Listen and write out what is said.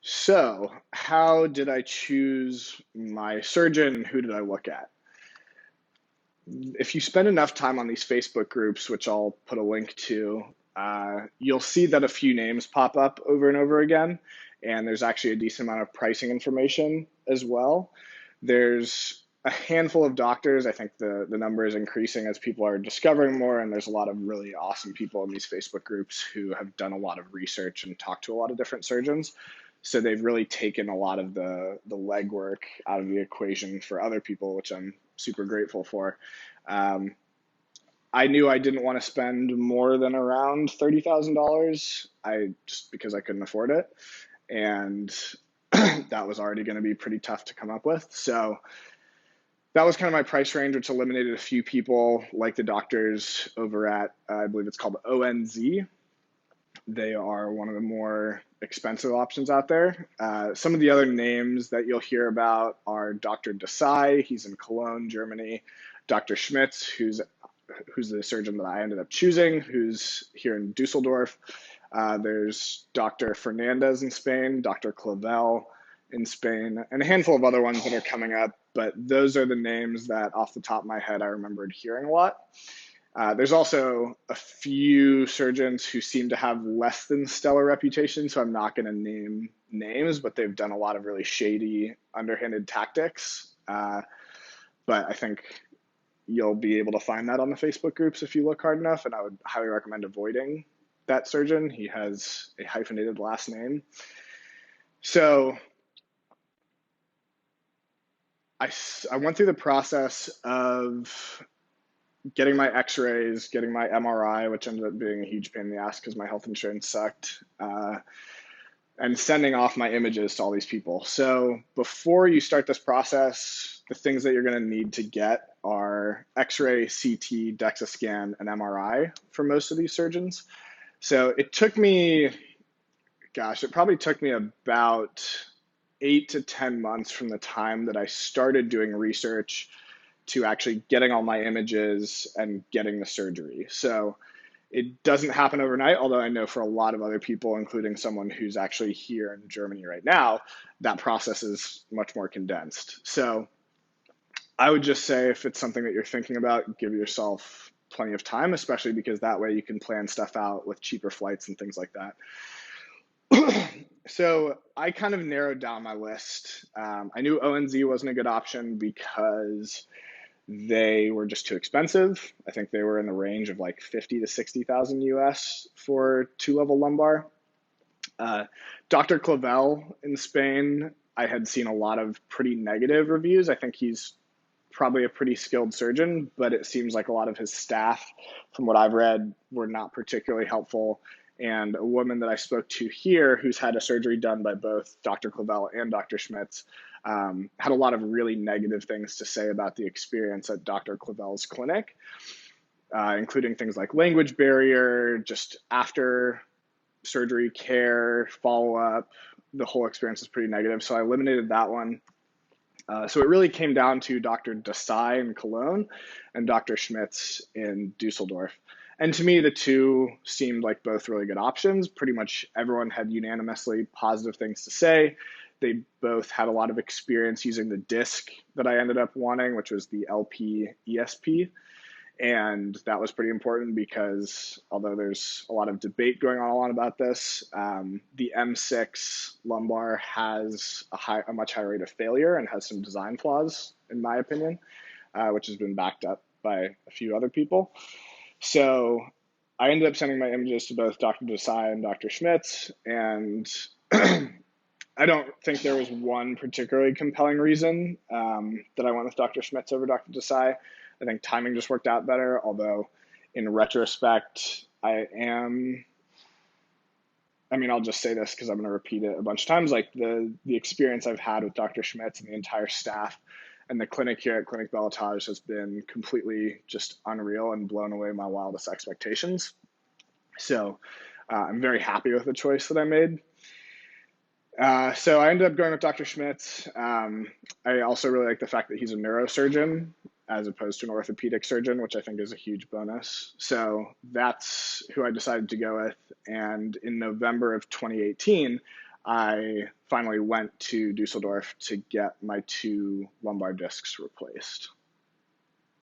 So, how did I choose my surgeon and who did I look at? If you spend enough time on these Facebook groups, which I'll put a link to, you'll see that a few names pop up over and over again, and there's actually a decent amount of pricing information as well. There's a handful of doctors. I think the number is increasing as people are discovering more, and there's a lot of really awesome people in these Facebook groups who have done a lot of research and talked to a lot of different surgeons. So they've really taken a lot of the legwork out of the equation for other people, which I'm super grateful for. Um, I knew I didn't want to spend more than around $30,000. I just because I couldn't afford it, and that was already going to be pretty tough to come up with. So that was kind of my price range, which eliminated a few people like the doctors over at I believe it's called ONZ. They are one of the more expensive options out there. Some of the other names that you'll hear about are Dr. Desai, he's in Cologne, Germany. Dr. Schmitz, who's the surgeon that I ended up choosing, who's here in Dusseldorf. There's Dr. Fernandez in Spain, Dr. Clavel in Spain, and a handful of other ones that are coming up. But those are the names that, off the top of my head, I remembered hearing a lot. There's also a few surgeons who seem to have less than stellar reputation, so I'm not going to name names, but they've done a lot of really shady, underhanded tactics. But I think you'll be able to find that on the Facebook groups if you look hard enough, and I would highly recommend avoiding that surgeon. He has a hyphenated last name. So I went through the process of getting my x-rays, getting my MRI, which ended up being a huge pain in the ass because my health insurance sucked, and sending off my images to all these people. So before you start this process, the things that you're going to need to get are x-ray, CT, DEXA scan, and MRI for most of these surgeons. So it took me, it probably took me about 8 to 10 months from the time that I started doing research to actually getting all my images and getting the surgery. So it doesn't happen overnight, although I know for a lot of other people, including someone who's actually here in Germany right now, that process is much more condensed. So I would just say if it's something that you're thinking about, give yourself plenty of time, especially because that way you can plan stuff out with cheaper flights and things like that. So I kind of narrowed down my list. I knew ONZ wasn't a good option because they were just too expensive. I think they were in the range of like 50 to 60,000 US for 2-level lumbar. Dr. Clavel in Spain, I had seen a lot of pretty negative reviews. I think he's probably a pretty skilled surgeon, but it seems like a lot of his staff, from what I've read, were not particularly helpful. And a woman that I spoke to here who's had a surgery done by both Dr. Clavel and Dr. Schmitz had a lot of really negative things to say about the experience at Dr. Clavel's clinic, including things like language barrier, just after surgery care, follow-up. The whole experience is pretty negative, so I eliminated that one. So it really came down to Dr. Desai in Cologne and Dr. Schmitz in Dusseldorf. And to me, the two seemed like both really good options. Pretty much everyone had unanimously positive things to say. They both had a lot of experience using the disc that I ended up wanting, which was the LP ESP. And that was pretty important because although there's a lot of debate going on about this, the M6 lumbar has a much higher rate of failure and has some design flaws, in my opinion, which has been backed up by a few other people. So I ended up sending my images to both Dr. Desai and Dr. Schmitz, and I don't think there was one particularly compelling reason that I went with Dr. Schmitz over Dr. Desai. I think timing just worked out better, although in retrospect, I'll just say this because I'm going to repeat it a bunch of times, like the experience I've had with Dr. Schmitz and the entire staff and the clinic here at Clinic Beletage has been completely just unreal and blown away my wildest expectations. So I'm very happy with the choice that I made. So I ended up going with Dr. Schmitz. I also really like the fact that he's a neurosurgeon as opposed to an orthopedic surgeon, which I think is a huge bonus. So that's who I decided to go with. And in November of 2018, I finally went to Dusseldorf to get my two lumbar discs replaced.